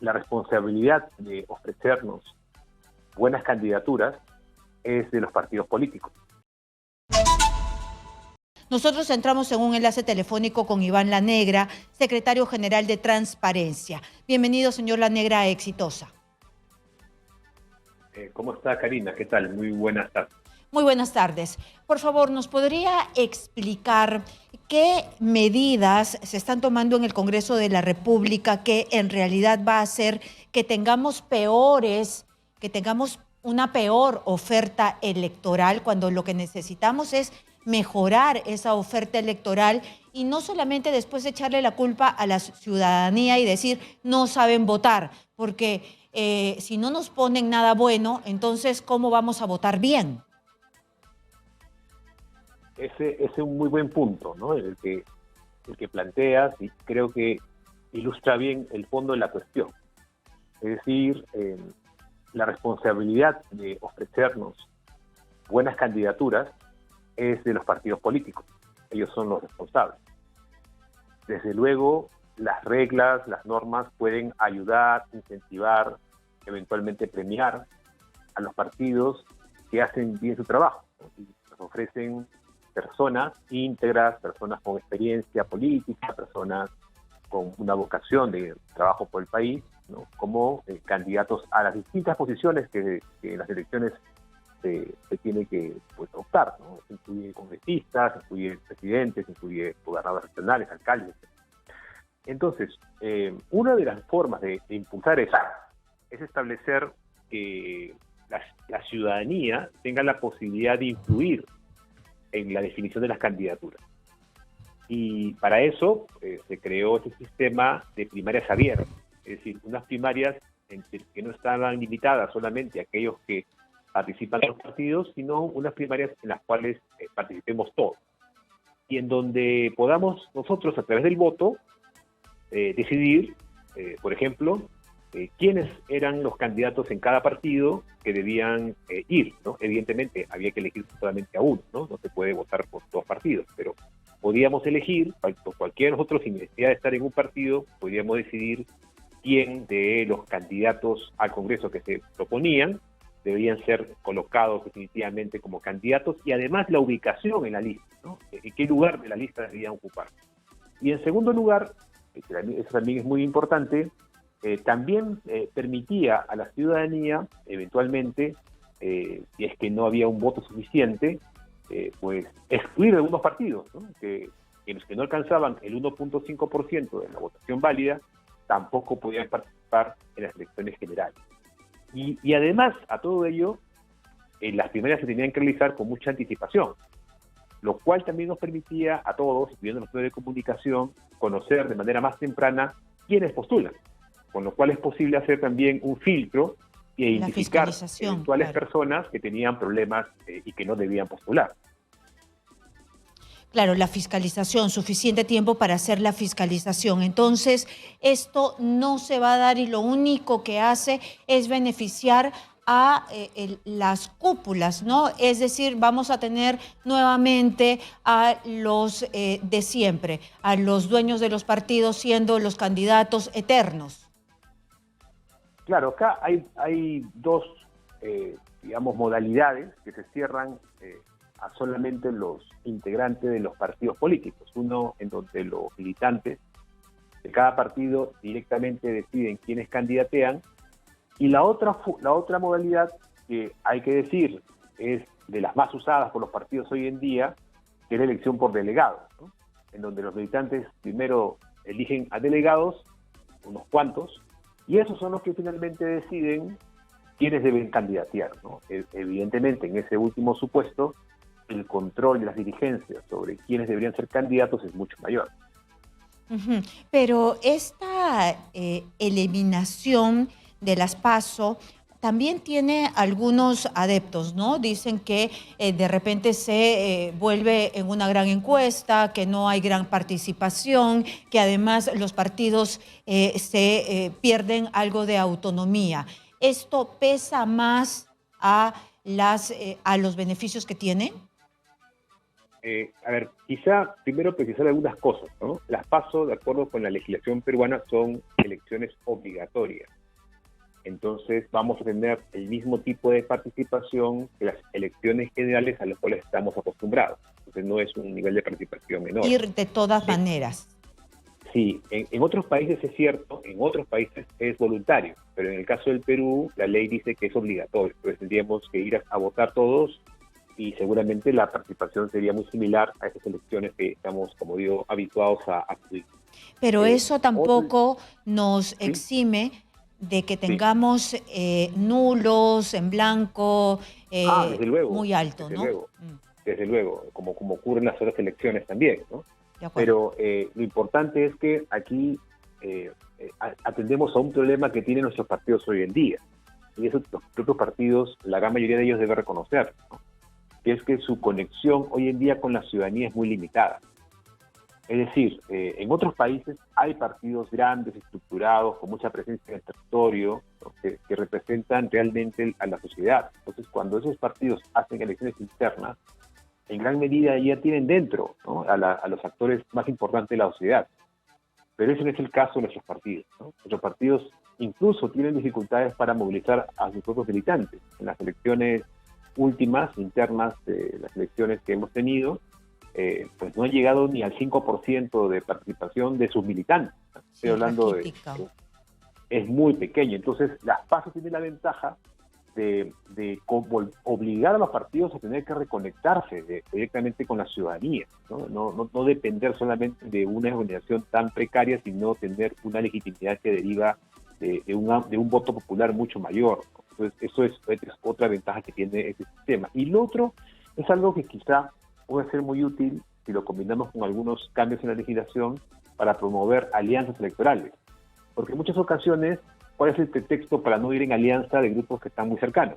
la responsabilidad de ofrecernos buenas candidaturas es de los partidos políticos. Nosotros entramos en un enlace telefónico con Iván Lanegra, secretario general de Transparencia. Bienvenido, señor Lanegra, a Exitosa. ¿Cómo está, Karina? ¿Qué tal? Muy buenas tardes. Muy buenas tardes. Por favor, ¿nos podría explicar qué medidas se están tomando en el Congreso de la República que en realidad va a hacer que tengamos una peor oferta electoral, cuando lo que necesitamos es mejorar esa oferta electoral y no solamente después echarle la culpa a la ciudadanía y decir no saben votar, porque si no nos ponen nada bueno, entonces ¿cómo vamos a votar bien? Ese es un muy buen punto, ¿no? El que planteas, y creo que ilustra bien el fondo de la cuestión. Es decir, la responsabilidad de ofrecernos buenas candidaturas es de los partidos políticos. Ellos son los responsables. Desde luego, las reglas, las normas pueden ayudar, incentivar, eventualmente premiar a los partidos que hacen bien su trabajo, ¿no? Y nos ofrecen personas íntegras, personas con experiencia política, personas con una vocación de trabajo por el país, ¿no? Como candidatos a las distintas posiciones que en las elecciones se tiene que optar, ¿no? Se incluye congresistas, se incluye presidentes, se incluye gobernadores regionales, alcaldes. Entonces, una de las formas de impulsar eso es establecer que la ciudadanía tenga la posibilidad de influir en la definición de las candidaturas. Y para eso se creó este sistema de primarias abiertas, es decir, unas primarias que no estaban limitadas solamente a aquellos que participan en los partidos, sino unas primarias en las cuales participemos todos. Y en donde podamos nosotros, a través del voto, decidir, por ejemplo, quiénes eran los candidatos en cada partido que debían ir, ¿no? Evidentemente, había que elegir solamente a uno, ¿no? No se puede votar por dos partidos, pero podíamos elegir, por cualquiera de nosotros, sin necesidad de estar en un partido, podíamos decidir quién de los candidatos al Congreso que se proponían debían ser colocados definitivamente como candidatos, y además la ubicación en la lista, ¿no? En qué lugar de la lista debían ocupar. Y en segundo lugar, eso también es muy importante, también permitía a la ciudadanía, eventualmente, si es que no había un voto suficiente, pues excluir algunos partidos, ¿no? Que los que no alcanzaban el 1.5% de la votación válida tampoco podían participar en las elecciones generales. Y además, a todo ello, las primarias se tenían que realizar con mucha anticipación, lo cual también nos permitía a todos, incluyendo los medios de comunicación, conocer de manera más temprana quiénes postulan, con lo cual es posible hacer también un filtro e identificar eventuales personas que tenían problemas y que no debían postular. Claro, la fiscalización, suficiente tiempo para hacer la fiscalización. Entonces, esto no se va a dar y lo único que hace es beneficiar a las cúpulas, ¿no? Es decir, vamos a tener nuevamente a los de siempre, a los dueños de los partidos siendo los candidatos eternos. Claro, acá hay dos, digamos, modalidades que se cierran a solamente los integrantes de los partidos políticos. Uno en donde los militantes de cada partido directamente deciden quiénes candidatean, y la otra modalidad, que hay que decir es de las más usadas por los partidos hoy en día, que es la elección por delegados, ¿no? En donde los militantes primero eligen a delegados, unos cuantos, y esos son los que finalmente deciden quiénes deben candidatear, ¿no? Evidentemente, en ese último supuesto, el control de las dirigencias sobre quiénes deberían ser candidatos es mucho mayor. Pero esta eliminación de las PASO también tiene algunos adeptos, ¿no? Dicen que de repente se vuelve en una gran encuesta, que no hay gran participación, que además los partidos se pierden algo de autonomía. ¿Esto pesa más a los beneficios que tiene? A ver, quizá primero precisar algunas cosas, ¿no? Las PASO, de acuerdo con la legislación peruana, son elecciones obligatorias. Entonces vamos a tener el mismo tipo de participación que las elecciones generales a las cuales estamos acostumbrados. Entonces no es un nivel de participación menor. Ir de todas maneras. Sí, en otros países es cierto, en otros países es voluntario, pero en el caso del Perú la ley dice que es obligatorio. Entonces tendríamos que ir a votar todos y seguramente la participación sería muy similar a esas elecciones que estamos, como digo, habituados a acudir. Pero eso tampoco nos ¿Sí? exime de que Sí. tengamos nulos, en blanco, Desde luego, muy alto, desde ¿no? luego, desde luego, como ocurre en las otras elecciones también, ¿no? De acuerdo. Pero lo importante es que aquí atendemos a un problema que tienen nuestros partidos hoy en día, y eso los propios partidos, la gran mayoría de ellos debe reconocer, ¿no? Que es que su conexión hoy en día con la ciudadanía es muy limitada. Es decir, en otros países hay partidos grandes, estructurados, con mucha presencia en el territorio, ¿no? que representan realmente a la sociedad. Entonces, cuando esos partidos hacen elecciones internas, en gran medida ya tienen dentro, ¿no? a los actores más importantes de la sociedad. Pero ese no es el caso de nuestros partidos, ¿no? Nuestros partidos incluso tienen dificultades para movilizar a sus propios militantes. En las elecciones últimas, internas, de las elecciones que hemos tenido, pues no han llegado ni al 5% de participación de sus militantes. Estoy hablando es muy pequeño. Entonces, las PASO tienen la ventaja de obligar a los partidos a tener que reconectarse directamente con la ciudadanía, ¿no? No depender solamente de una organización tan precaria, sino tener una legitimidad que deriva de un voto popular mucho mayor. Entonces, eso es otra ventaja que tiene este sistema. Y lo otro es algo que quizá puede ser muy útil si lo combinamos con algunos cambios en la legislación para promover alianzas electorales. Porque en muchas ocasiones, ¿cuál es el pretexto para no ir en alianza de grupos que están muy cercanos?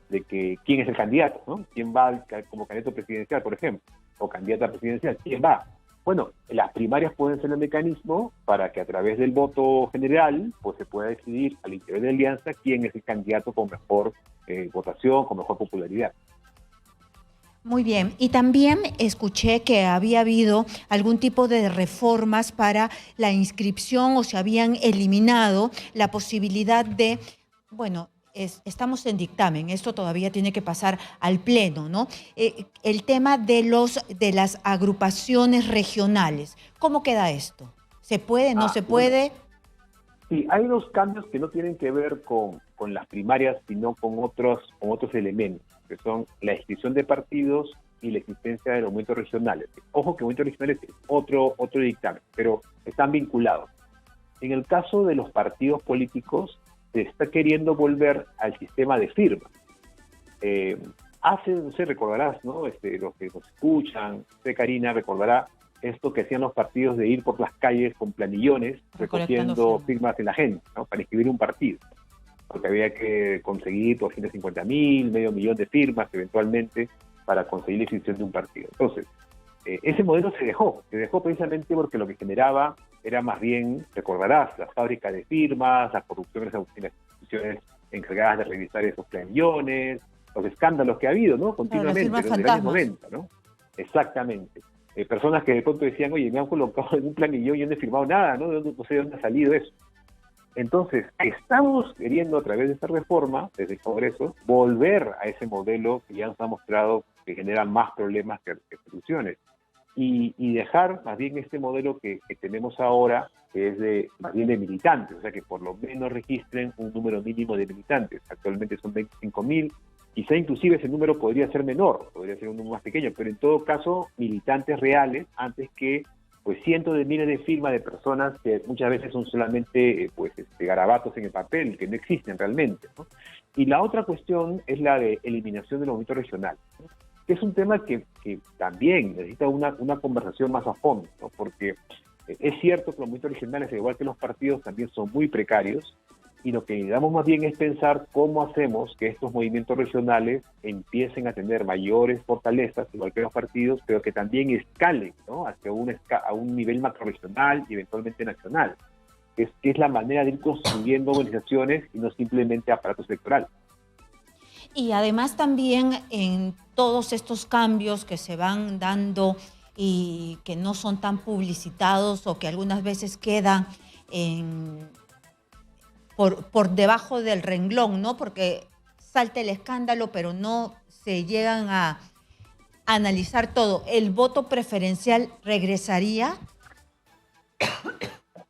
De que quién es el candidato, ¿no? ¿Quién va como candidato presidencial, por ejemplo? O candidata presidencial, ¿quién va? Bueno, las primarias pueden ser el mecanismo para que a través del voto general pues se pueda decidir al interior de la alianza quién es el candidato con mejor votación, con mejor popularidad. Muy bien, y también escuché que había habido algún tipo de reformas para la inscripción o se habían eliminado la posibilidad de, bueno, estamos en dictamen, esto todavía tiene que pasar al Pleno, ¿no? El tema de las agrupaciones regionales, ¿cómo queda esto? ¿Se puede, no se puede? Bueno, sí, hay unos cambios que no tienen que ver con las primarias, sino con otros elementos, que son la inscripción de partidos y la existencia de los movimientos regionales. Ojo que movimientos regionales es otro dictamen, pero están vinculados. En el caso de los partidos políticos, se está queriendo volver al sistema de firma. No sé, recordarás, ¿no? Los que nos escuchan, Karina recordará esto que hacían los partidos de ir por las calles con planillones recogiendo firmas de la gente, ¿no? Para inscribir un partido. Porque había que conseguir 250.000, medio millón de firmas eventualmente para conseguir la inscripción de un partido. Entonces, ese modelo se dejó precisamente porque lo que generaba era más bien, recordarás, las fábricas de firmas, las corrupciones en las instituciones encargadas de revisar esos planillones, los escándalos que ha habido, ¿no? Continuamente, desde los años 90, ¿no? Exactamente. Personas que de pronto decían, oye, me han colocado en un planillón y no he firmado nada, ¿no? No sé de dónde ha salido eso. Entonces, estamos queriendo a través de esta reforma, desde el Congreso, volver a ese modelo que ya nos ha mostrado que genera más problemas que soluciones. Y dejar más bien este modelo que tenemos ahora, que es más bien de militantes, o sea que por lo menos registren un número mínimo de militantes. Actualmente son 25.000, quizá inclusive ese número podría ser menor, podría ser un número más pequeño, pero en todo caso militantes reales antes que pues cientos de miles de firmas de personas que muchas veces son solamente garabatos en el papel, que no existen realmente, ¿no? Y la otra cuestión es la de eliminación de los movimientos regionales, ¿no? Que es un tema que también necesita una conversación más a fondo, ¿no? Porque es cierto que los movimientos regionales, al igual que los partidos, también son muy precarios, y lo que necesitamos más bien es pensar cómo hacemos que estos movimientos regionales empiecen a tener mayores fortalezas, igual que los partidos, pero que también escalen, ¿no? Hacia a un nivel macrorregional y eventualmente nacional. Que es la manera de ir construyendo organizaciones y no simplemente aparatos electorales. Y además también en todos estos cambios que se van dando y que no son tan publicitados o que algunas veces quedan en, por debajo del renglón, ¿no? Porque salta el escándalo, pero no se llegan a analizar todo. ¿El voto preferencial regresaría?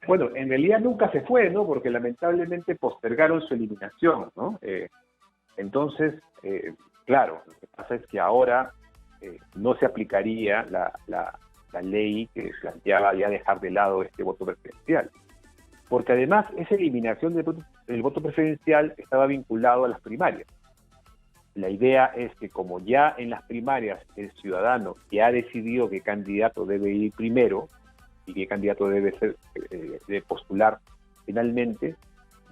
Bueno, en realidad nunca se fue, ¿no? Porque lamentablemente postergaron su eliminación, ¿no? Entonces, claro, lo que pasa es que ahora no se aplicaría la ley que planteaba ya dejar de lado este voto preferencial. Porque además esa eliminación del voto preferencial estaba vinculado a las primarias. La idea es que como ya en las primarias el ciudadano ya ha decidido qué candidato debe ir primero y qué candidato debe postular finalmente,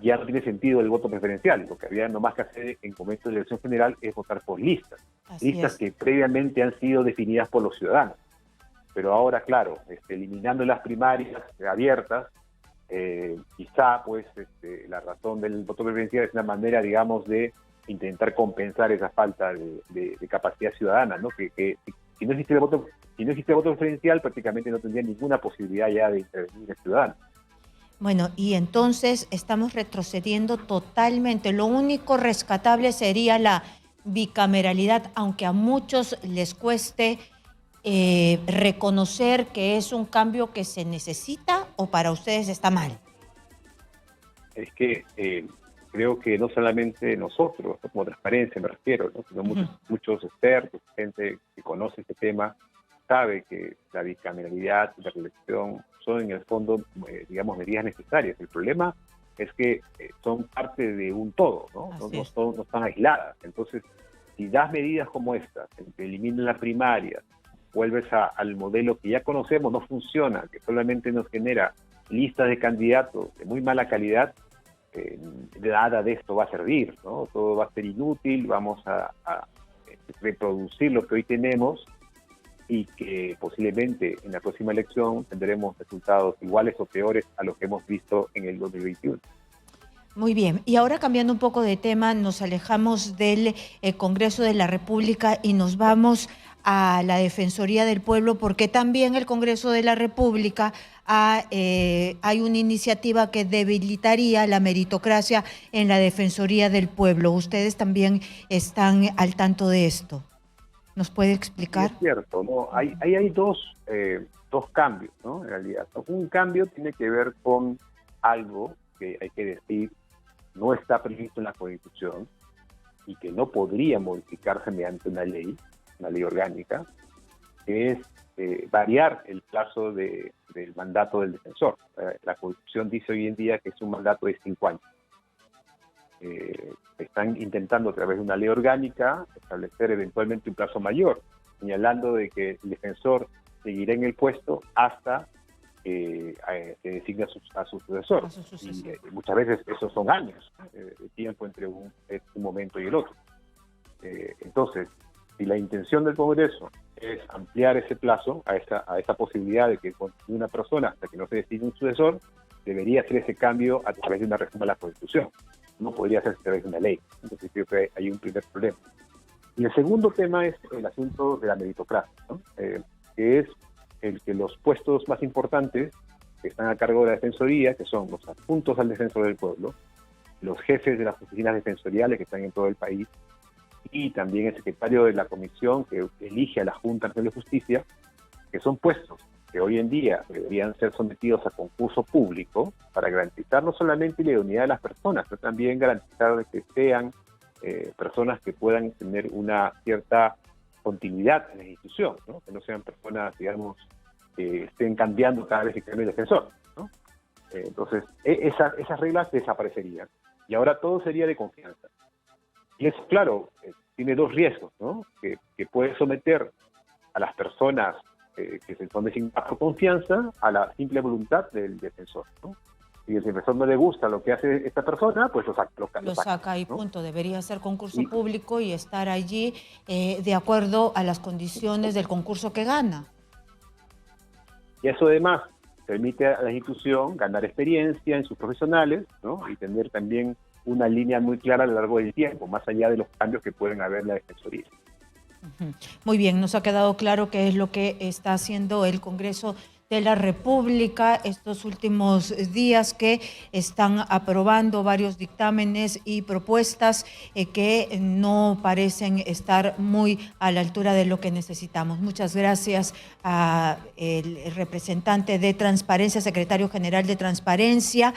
ya no tiene sentido el voto preferencial. Lo que había nomás que hacer en momentos de elección general es votar por listas. Listas que previamente han sido definidas por los ciudadanos. Pero ahora, claro, eliminando las primarias abiertas, quizá pues la razón del voto preferencial es una manera, digamos, de intentar compensar esa falta de capacidad ciudadana, ¿no? Que si no existe el voto, preferencial, prácticamente no tendría ninguna posibilidad ya de intervenir el ciudadano. Bueno, y entonces estamos retrocediendo totalmente. Lo único rescatable sería la bicameralidad, aunque a muchos les cueste reconocer que es un cambio que se necesita, o para ustedes está mal. Es que creo que no solamente nosotros, como Transparencia me refiero, ¿no? Sino muchos expertos, gente que conoce este tema, sabe que la bicameralidad y la reelección son en el fondo, digamos, medidas necesarias. El problema es que son parte de un todo, ¿no? No están aisladas. Entonces, si das medidas como estas, que eliminan la primaria, vuelves al modelo que ya conocemos, no funciona, que solamente nos genera listas de candidatos de muy mala calidad, nada de esto va a servir, ¿no? Todo va a ser inútil, vamos a reproducir lo que hoy tenemos y que posiblemente en la próxima elección tendremos resultados iguales o peores a los que hemos visto en el 2021. Muy bien, y ahora cambiando un poco de tema, nos alejamos del Congreso de la República y nos vamos a la Defensoría del Pueblo, porque también el Congreso de la República hay una iniciativa que debilitaría la meritocracia en la Defensoría del Pueblo. ¿Ustedes también están al tanto de esto? ¿Nos puede explicar? Sí, es cierto, ¿no? Hay dos cambios, ¿no? En realidad, un cambio tiene que ver con algo que hay que decir no está previsto en la Constitución y que no podría modificarse mediante una ley orgánica, que es variar el plazo del mandato del defensor. La Constitución dice hoy en día que es un mandato de 5 años. Están intentando a través de una ley orgánica establecer eventualmente un plazo mayor, señalando de que el defensor seguirá en el puesto hasta se designe a su sucesor. Y muchas veces esos son años de tiempo entre un momento y el otro. Entonces, si la intención del Congreso es ampliar ese plazo a esa posibilidad de que una persona, hasta que no se designe un sucesor, debería hacer ese cambio a través de una reforma de la Constitución. No podría hacerse a través de una ley. Entonces creo que hay un primer problema. Y el segundo tema es el asunto de la meritocracia, ¿no? Que es el que los puestos más importantes que están a cargo de la Defensoría, que son los adjuntos al Defensor del Pueblo, los jefes de las oficinas defensoriales que están en todo el país, y también el secretario de la comisión que elige a la Junta Nacional de Justicia, que son puestos que hoy en día deberían ser sometidos a concurso público para garantizar no solamente la idoneidad de las personas, pero también garantizar de que sean personas que puedan tener una cierta continuidad en la institución, ¿no? Que no sean personas, digamos, que estén cambiando cada vez que cambie el defensor, ¿no? Entonces, esas reglas desaparecerían y ahora todo sería de confianza. Y eso, claro, tiene dos riesgos, ¿no? Que puede someter a las personas que se son designadas por confianza a la simple voluntad del defensor, ¿no? Si el defensor no le gusta lo que hace esta persona, pues lo saca y ¿no? Punto. Debería ser concurso y público y estar allí de acuerdo a las condiciones del concurso que gana. Y eso además permite a la institución ganar experiencia en sus profesionales, ¿no? Y tener también una línea muy clara a lo largo del tiempo, más allá de los cambios que pueden haber en la Defensoría. Muy bien, nos ha quedado claro qué es lo que está haciendo el Congreso de la República estos últimos días, que están aprobando varios dictámenes y propuestas que no parecen estar muy a la altura de lo que necesitamos. Muchas gracias al representante de Transparencia, secretario general de Transparencia,